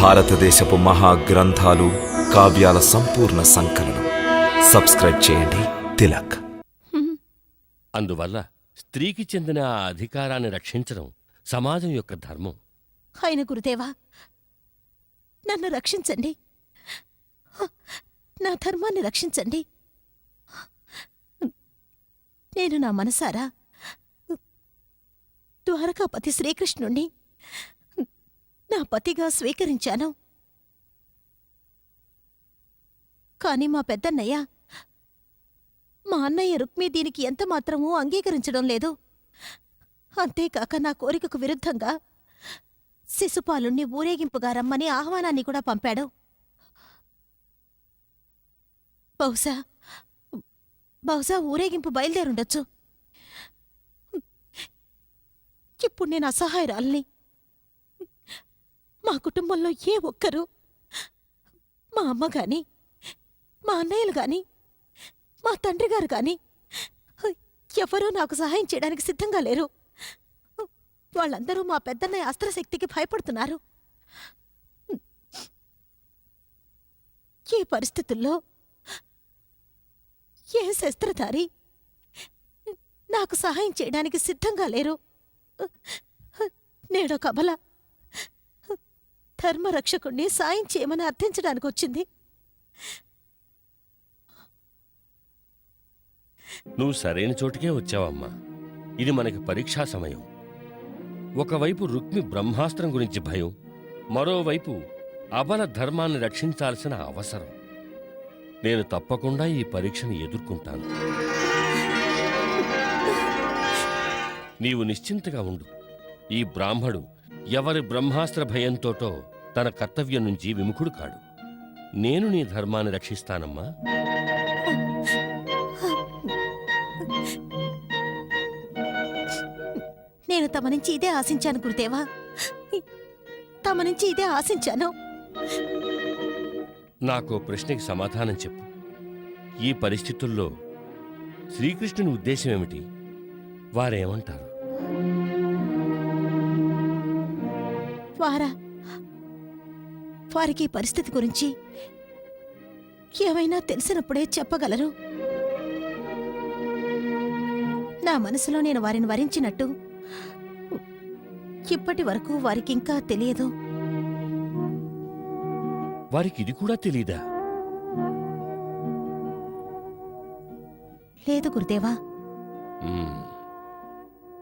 భారతదేశపు మహాగ్రంథాలు, కావ్యాల సంపూర్ణ సంకలనం. సబ్స్క్రైబ్ చేయండి తిలక్. అందువల్ల స్త్రీకి చెందిన ఆ అధికారాన్ని రక్షించడం సమాజం యొక్క ధర్మం. ఆయన గురుదేవా, నన్ను రక్షించండి. నా ధర్మాన్ని రక్షించండి. నేను నా మనసారా ద్వారకాపతి శ్రీకృష్ణుణ్ణి నా పతిగా స్వీకరించాను. కాని మా పెద్దన్నయ్య, మా అన్నయ్య రుక్మి దీనికి ఎంతమాత్రమూ అంగీకరించడం లేదు. అంతేకాక నా కోరికకు విరుద్ధంగా శిశుపాలుణ్ణి ఊరేగింపుగా రమ్మని ఆహ్వానాన్ని కూడా పంపాడు. బహుశా ఊరేగింపు బయలుదేరుండొచ్చు. ఇప్పుడు నేను అసహాయరాల్ని. మా కుటుంబంలో ఏ ఒక్కరూ, మా అమ్మగాని, మా అన్నయ్యలు గాని, మా తండ్రిగారు గాని ఎవరూ నాకు సహాయం చేయడానికి సిద్ధంగా లేరు. వాళ్ళందరూ మా పెద్దన్నయ్య అస్త్రశక్తికి భయపడుతున్నారు. ఈ పరిస్థితుల్లో ఏ శస్త్రధారి నాకు సహాయం చేయడానికి సిద్ధంగా లేరు. నేడో కబల ధర్మరక్షకుణ్ణి సాయం చేయమని అర్థించడానికి వచ్చింది. నువ్వు సరైన చోటుకే వచ్చావమ్మా. ఇది మనకి పరీక్షా సమయం. ఒకవైపు రుక్మి బ్రహ్మాస్త్రం గురించి భయం, మరోవైపు అబల ధర్మాన్ని రక్షించాల్సిన అవసరం. నేను తప్పకుండా ఈ పరీక్షను ఎదుర్కొంటాను. నీవు నిశ్చింతగా ఉండు. ఈ బ్రాహ్మడు ఎవరి బ్రహ్మాస్త్ర భయంతోటో తన కర్తవ్యం నుంచి విముఖుడు కాడు. నేను నీ ధర్మాన్ని రక్షిస్తానమ్మా. నేను తమ నుంచి ఇదే ఆశించాను గురుదేవా. తమ నుంచి ఇదే ఆశించాను. నాకు ప్రశ్నకి సమాధానం చెప్పు. ఈ పరిస్థితుల్లో శ్రీకృష్ణుని ఉద్దేశం ఏమిటి? వారేమంటారు? వారికి ఈ పరిస్థితి గురించి ఏమైనా తెలిసినప్పుడే చెప్పగలరు. నా మనసులో నేను వారిని వరించినట్టు ఇప్పటి వరకు వారికింకా తెలియదు. వారికి ఇది కూడా తెలీదా? లేదు గురుదేవా.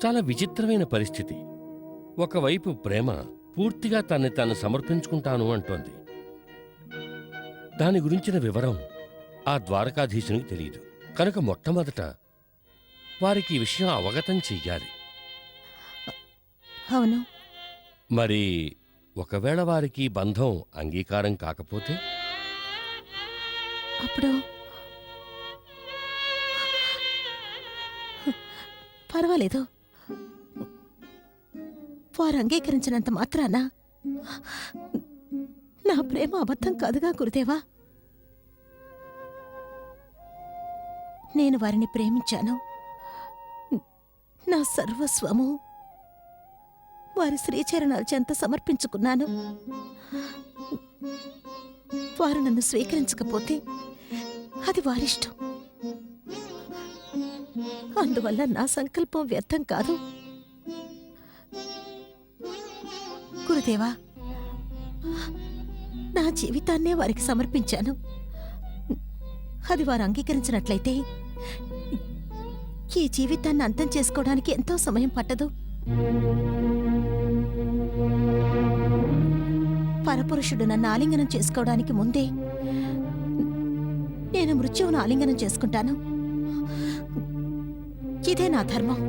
చాలా విచిత్రమైన పరిస్థితి. ఒకవైపు ప్రేమ పూర్తిగా తన్ని తాను సమర్పించుకుంటాను అంటోంది. దాని గురించిన వివరం ఆ ద్వారకాధీశునికి తెలియదు. కనుక మొట్టమొదట వారికి ఈ విషయం అవగతం చెయ్యాలి. అవును. మరి ఒకవేళ వారికి బంధం అంగీకారం కాకపోతే? అప్పుడు పర్వాలేదు. వారు అంగీకరించినంత మాత్రాన నా ప్రేమ అబద్ధం కాదుగా గురుదేవా. నేను వారిని ప్రేమించాను. నా సర్వస్వము వారి శ్రీచరణాల చెంత సమర్పించుకున్నాను. వారు నన్ను స్వీకరించకపోతే అది వారిష్టం. అందువల్ల నా సంకల్పం వ్యర్థం కాదు. గురుదేవా, నా జీవితాన్నే వారికి సమర్పించాను. అది వారు అంగీకరించినట్లయితే ఈ జీవితాన్ని అంతం చేసుకోవడానికి ఎంతో సమయం పట్టదు. పరపురుషుడు నన్ను ఆలింగనం చేసుకోవడానికి ముందే నేను మృత్యువును ఆలింగనం చేసుకుంటాను. ఇదే నా ధర్మం.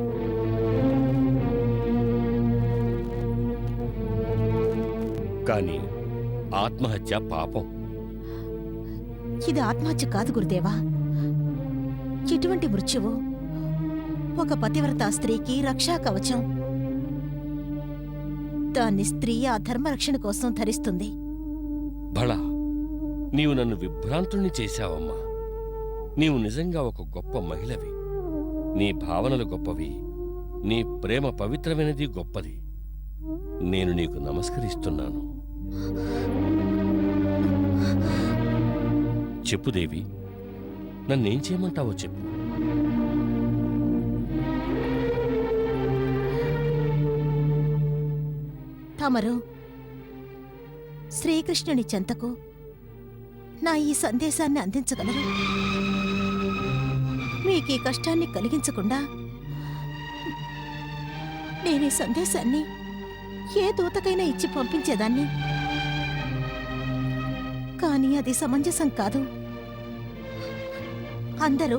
కానీ ఆత్మహత్య పాపం. ఇది ఆత్మహత్య కాదు గురుదేవా. ఇటువంటి మృత్యువు ఒక పతివ్రత స్త్రీకి రక్షా కవచం. దాన్ని స్త్రీ ఆ ధర్మరక్షణ కోసం ధరిస్తుంది. భళా, నీవు నన్ను విభ్రాంతుణ్ణి చేశావమ్మా. నీవు నిజంగా ఒక గొప్ప మహిళవి. నీ భావనలు గొప్పవి, నీ ప్రేమ పవిత్రమైనది, గొప్పది. నేను నీకు నమస్కరిస్తున్నాను. చెప్పు దేవి, నన్నేం చేయమంటావో చెప్పు. తమరు శ్రీకృష్ణుని చెంతకు నా ఈ సందేశాన్ని అందించగలరు. మీకీ కష్టాన్ని కలిగించకుండా నేనీ సందేశాన్ని ఏ దూతకైనా ఇచ్చి పంపించేదాన్ని. కానీ అది సమంజసం కాదు. అందరూ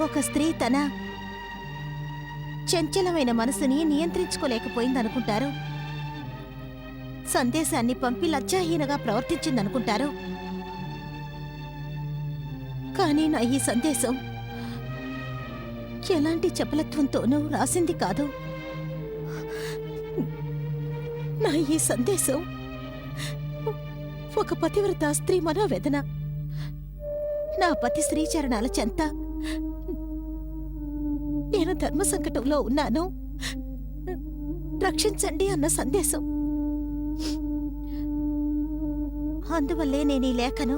ఒక స్త్రీ తన చంచలమైన మనసుని నియంత్రించుకోలేకపోయిందనుకుంటారు. సందేశాన్ని పంపి లజ్జాహీనగా ప్రవర్తించిందనుకుంటారు. కానీ నా ఈ సందేశం ఎలాంటి చపలత్వంతోనూ రాసింది కాదు. నా ఈ సందేశం ఒక పతివ్రత స్త్రీ మనోవేదన. నా పతి శ్రీచరణాల చెంత నేను ధర్మ సంకటంలో ఉన్నాను, రక్షించండి అన్న సందేశం. అందువల్లే నేను ఈ లేఖను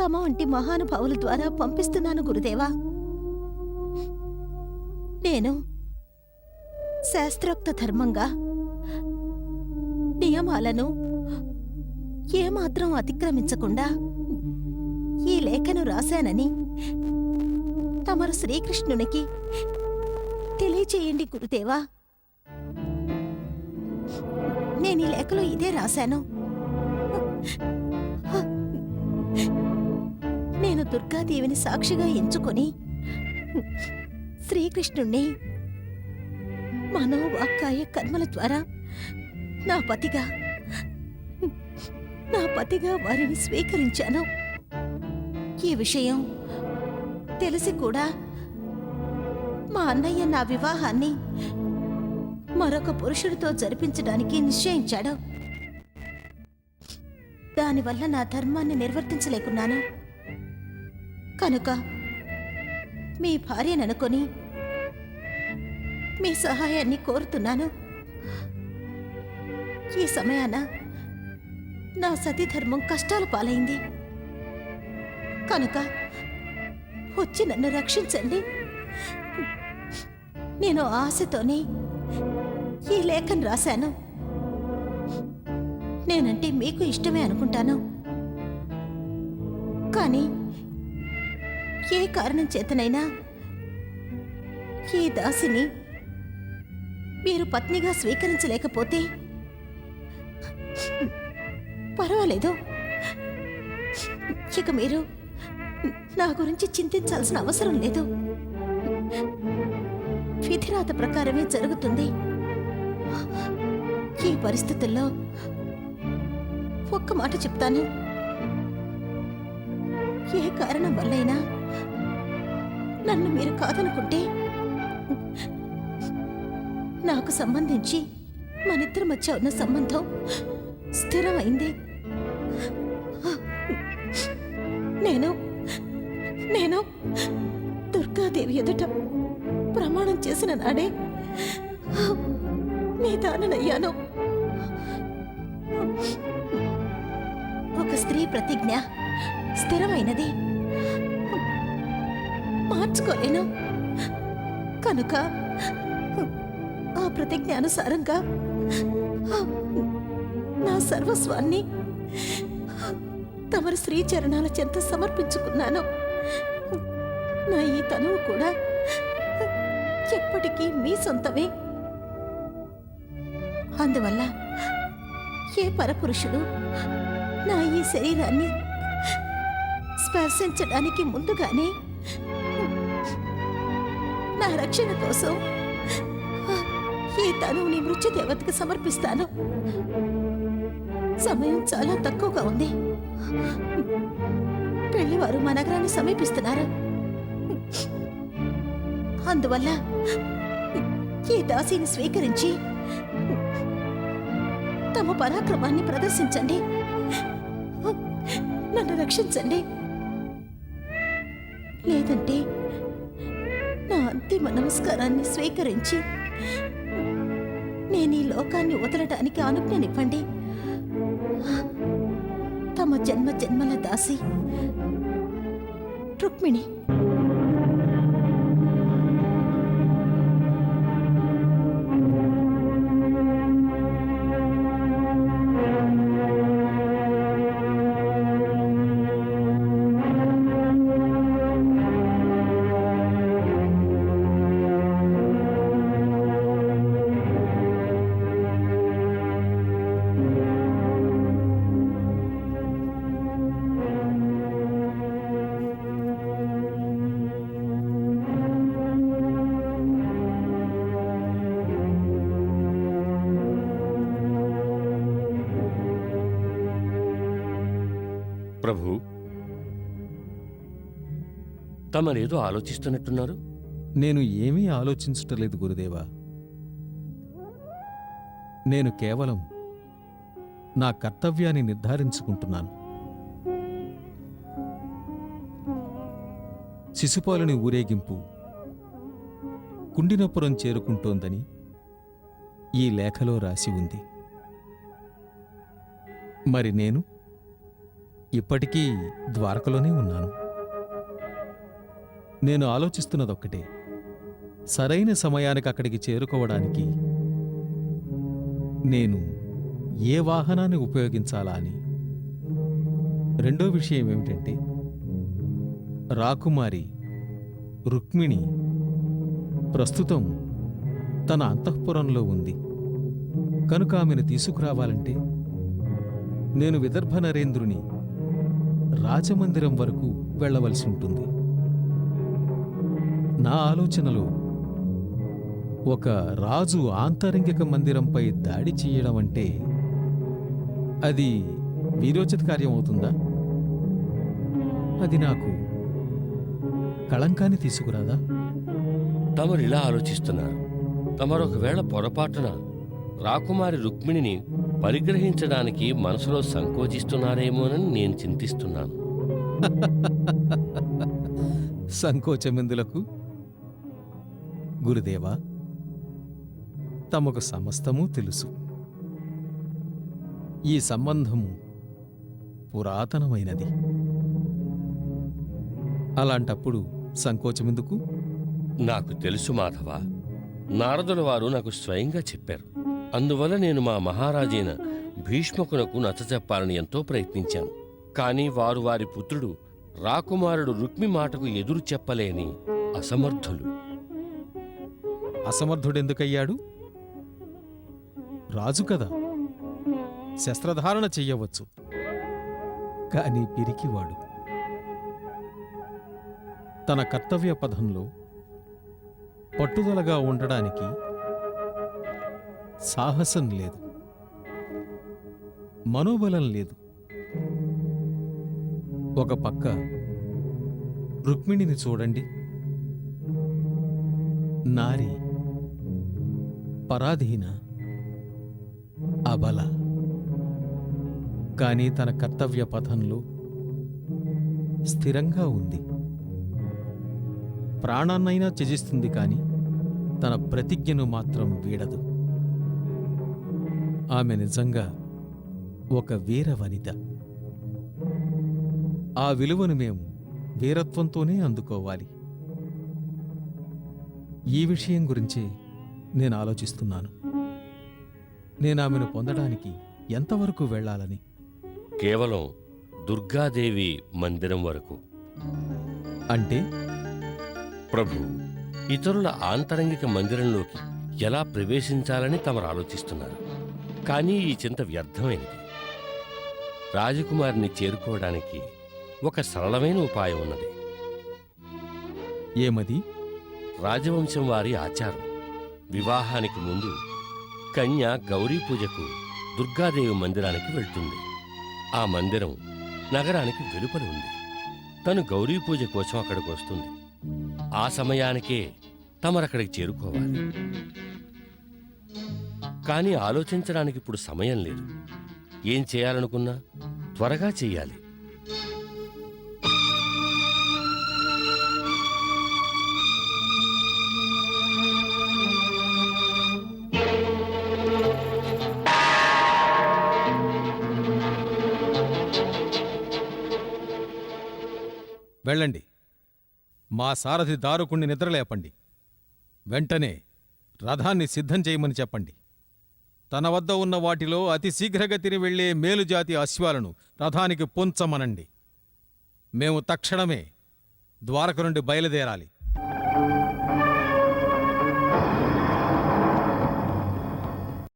తమ వంటి మహానుభావుల ద్వారా పంపిస్తున్నాను గురుదేవా. నేను శాస్త్రోక్త ధర్మంగా నియమాలను ఏమాత్రం అతిక్రమించకుండా ఈ లేఖను రాశానని తమరు శ్రీకృష్ణునికి తెలియచేయండి గురుదేవా. నేను ఈ లేఖలో ఇదే రాశాను. నేను దుర్గాదేవిని సాక్షిగా ఎంచుకొని శ్రీకృష్ణుణ్ణి మనోవాక్కాయ కర్మల ద్వారా నా పతిగా వారిని స్వీకరించాను. ఈ విషయం తెలిసి కూడా మా అన్నయ్య నా వివాహాన్ని మరొక పురుషుడితో జరిపించడానికి నిశ్చయించాడు. దానివల్ల నా ధర్మాన్ని నిర్వర్తించలేకున్నాను. కనుక మీ భార్యననుకొని మీ సహాయాన్ని కోరుతున్నాను. ఈ సమయాన నా సతీధర్మం కష్టాల పాలైంది. కనుక వచ్చి నన్ను రక్షించండి. నేను ఆశతోనే ఈ లేఖను రాశాను. నేనంటే మీకు ఇష్టమే అనుకుంటాను. కానీ ఏ కారణం చేతనైనా ఈ దాసిని మీరు పత్నిగా స్వీకరించలేకపోతే పర్వాలేదు. ఇక మీరు నా గురించి చింతించాల్సిన అవసరం లేదు. విధిరాత ప్రకారమే జరుగుతుంది. ఈ పరిస్థితుల్లో ఒక్క మాట చెప్తాను. ఏ కారణం వల్లైనా నన్ను మీరు కాదనుకుంటే నాకు సంబంధించి మనిద్దరి మధ్య ఉన్న సంబంధం స్థిరమైంది. నేను దుర్గాదేవి ఎదుట ప్రమాణం చేసిన నాడే మీ దాననయ్యాను. ఒక స్త్రీ ప్రతిజ్ఞ స్థిరమైనది, మార్చుకోలేను. కనుక ఆ ప్రతిజ్ఞానుసారంగా నా సర్వస్వాన్ని తమరు శ్రీచరణాల చెంత సమర్పించుకున్నాను. నా ఈ తనువు కూడా ఎప్పటికీ మీ సొంతమే. అందువల్ల ఏ పరపురుషుడు నా ఈ శరీరాన్ని స్పర్శించడానికి ముందుగానే నా రక్షణ కోసం ఈ తనువుని మృత్యుదేవతకి సమర్పిస్తాను. సమయం చాలా తక్కువగా ఉంది. పెళ్లివారు మా నగరాన్ని సమీపిస్తున్నారు. అందువల్ల ఈ దాసిని స్వీకరించి తమ పరాక్రమాన్ని ప్రదర్శించండి. నన్ను రక్షించండి. లేదంటే నా అంతిమ నమస్కారాన్ని స్వీకరించి నేను ఈ లోకాన్ని వదలడానికి అనుజ్ఞనివ్వండి. తమ తమ జన్మ జన్మల దాసి రుక్మిణి. ప్రభు, తమరేదో ఆలోచిస్తున్నట్టున్నారు. నేను ఏమీ ఆలోచించటలేదు గురుదేవా. నేను కేవలం నా కర్తవ్యాన్ని నిర్ధారించుకుంటున్నాను. శిశుపాలుని ఊరేగింపు కుండినపురం చేరుకుంటోందని ఈ లేఖలో రాసి ఉంది. మరి నేను ఇప్పటికీ ద్వారకలోనే ఉన్నాను. నేను ఆలోచిస్తున్నదొక్కటే, సరైన సమయానికి అక్కడికి చేరుకోవడానికి నేను ఏ వాహనాన్ని ఉపయోగించాలా అని. రెండో విషయం ఏమిటంటే, రాకుమారి రుక్మిణి ప్రస్తుతం తన అంతఃపురంలో ఉంది కనుక ఆమెను తీసుకురావాలంటే నేను విదర్భ నరేంద్రుని రాజమందిరం వరకు వెళ్ళవలసి ఉంటుంది. నా ఆలోచనలో ఒక రాజు ఆంతరంగిక మందిరంపై దాడి చెయ్యడం అంటే అది వీరోచిత కార్యం అవుతుందా? అది నాకు కళంకాన్ని తీసుకురాదా? తమరిలా ఆలోచిస్తున్నారు. తమరొకవేళ పొరపాటున రాకుమారి రుక్మిణిని పరిగ్రహించడానికి మనసులో సంకోచిస్తున్నారేమోనని నేను చింతిస్తున్నాను. సంకోచమెందులకు గురుదేవా, తమకు సమస్తమూ తెలుసు. ఈ సంబంధము పురాతనమైనది. అలాంటప్పుడు సంకోచమెందుకు? నాకు తెలుసు మాధవ. నారదుల వారు నాకు స్వయంగా చెప్పారు. అందువల్ల నేను మా మహారాజైన భీష్మకునకు నచ్చజెప్పాలని ఎంతో ప్రయత్నించాను. కాని వారు వారి పుత్రుడు రాకుమారుడు రుక్మి మాటకు ఎదురు చెప్పలేని అసమర్థులు. అసమర్థుడెందుకయ్యాడు? రాజు కదా, శస్త్రధారణ చెయ్యవచ్చు. కాని పిరికివాడు. తన కర్తవ్య పథంలో పట్టుదలగా ఉండడానికి సాహసం లేదు, మనోబలం లేదు. ఒక పక్క రుక్మిణిని చూడండి. నారి, పరాధీన, అబల. కాని తన కర్తవ్య పథంలో స్థిరంగా ఉంది. ప్రాణాన్నైనా త్యజిస్తుంది కాని తన ప్రతిజ్ఞను మాత్రం వీడదు. ఆమె నిజంగా ఒక వీర వనిత. ఆ విలువను మేము వీరత్వంతోనే అందుకోవాలి. ఈ విషయం గురించే నేను ఆలోచిస్తున్నాను. నేను ఆమెను పొందడానికి ఎంతవరకు వెళ్ళాలని. కేవలం దుర్గాదేవి మందిరం వరకు. అంటే ప్రభు, ఇతరుల ఆంతరంగిక మందిరంలోకి ఎలా ప్రవేశించాలని తమరు ఆలోచిస్తున్నారు. కానీ ఈ చింత వ్యర్థమైనది. రాజకుమారిని చేరుకోవడానికి ఒక సరళమైన ఉపాయం ఉన్నది. ఏమది? రాజవంశం వారి ఆచారం. వివాహానికి ముందు కన్య గౌరీ పూజకు దుర్గాదేవి మందిరానికి వెళ్తుంది. ఆ మందిరం నగరానికి వెలుపల ఉంది. తను గౌరీ పూజ కోసం అక్కడికి వస్తుంది. ఆ సమయానికే తమరక్కడికి చేరుకోవాలి. కానీ ఆలోచించడానికి ఇప్పుడు సమయం లేదు. ఏం చేయాలనుకున్నా త్వరగా చెయ్యాలి. వెళ్ళండి. మా సారథి దారుకుణ్ణి నిద్రలేపండి. వెంటనే రథాన్ని సిద్ధం చేయమని చెప్పండి. తన వద్ద ఉన్న వాటిలో అతి శీఘ్రగతిని వెళ్లే మేలుజాతి అశ్వాలను రథానికి పొంచమనండి. మేము తక్షణమే ద్వారక నుండి బయలుదేరాలి.